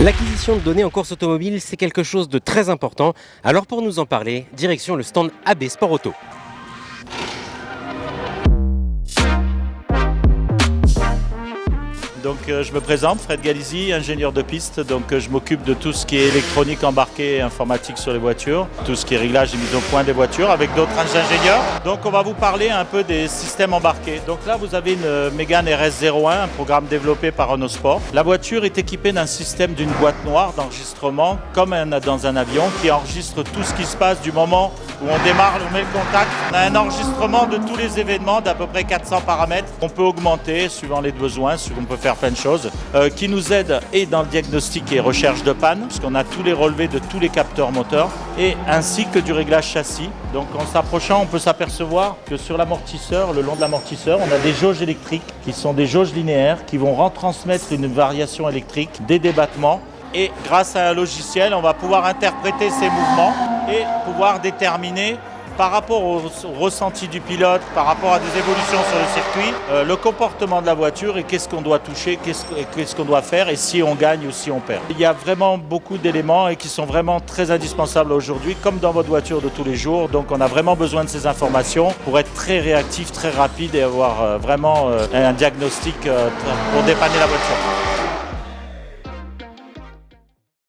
L'acquisition de données en course automobile, c'est quelque chose de très important. Alors pour nous en parler, direction le stand AB Sport Auto. Donc je me présente, Fred Galizy, ingénieur de piste. Donc je m'occupe de tout ce qui est électronique embarquée et informatique sur les voitures, tout ce qui est réglage et mise au point des voitures avec d'autres ingénieurs. Donc on va vous parler un peu des systèmes embarqués. Donc là vous avez une Mégane RS01, un programme développé par Renault Sport. La voiture est équipée d'un système d'une boîte noire d'enregistrement comme dans un avion qui enregistre tout ce qui se passe du moment où on démarre, on met le contact. On a un enregistrement de tous les événements d'à peu près 400 paramètres. On peut augmenter suivant les besoins, on peut faire plein de choses, qui nous aident et dans le diagnostic et recherche de panne, puisqu'on a tous les relevés de tous les capteurs moteurs, et ainsi que du réglage châssis. Donc en s'approchant, on peut s'apercevoir que sur l'amortisseur, le long de l'amortisseur, on a des jauges électriques qui sont des jauges linéaires qui vont retransmettre une variation électrique, des débattements. Et grâce à un logiciel, on va pouvoir interpréter ces mouvements et pouvoir déterminer par rapport au ressenti du pilote, par rapport à des évolutions sur le circuit, le comportement de la voiture et qu'est-ce qu'on doit toucher, qu'est-ce qu'on doit faire et si on gagne ou si on perd. Il y a vraiment beaucoup d'éléments et qui sont vraiment très indispensables aujourd'hui, comme dans votre voiture de tous les jours. Donc on a vraiment besoin de ces informations pour être très réactif, très rapide et avoir vraiment un diagnostic pour dépanner la voiture.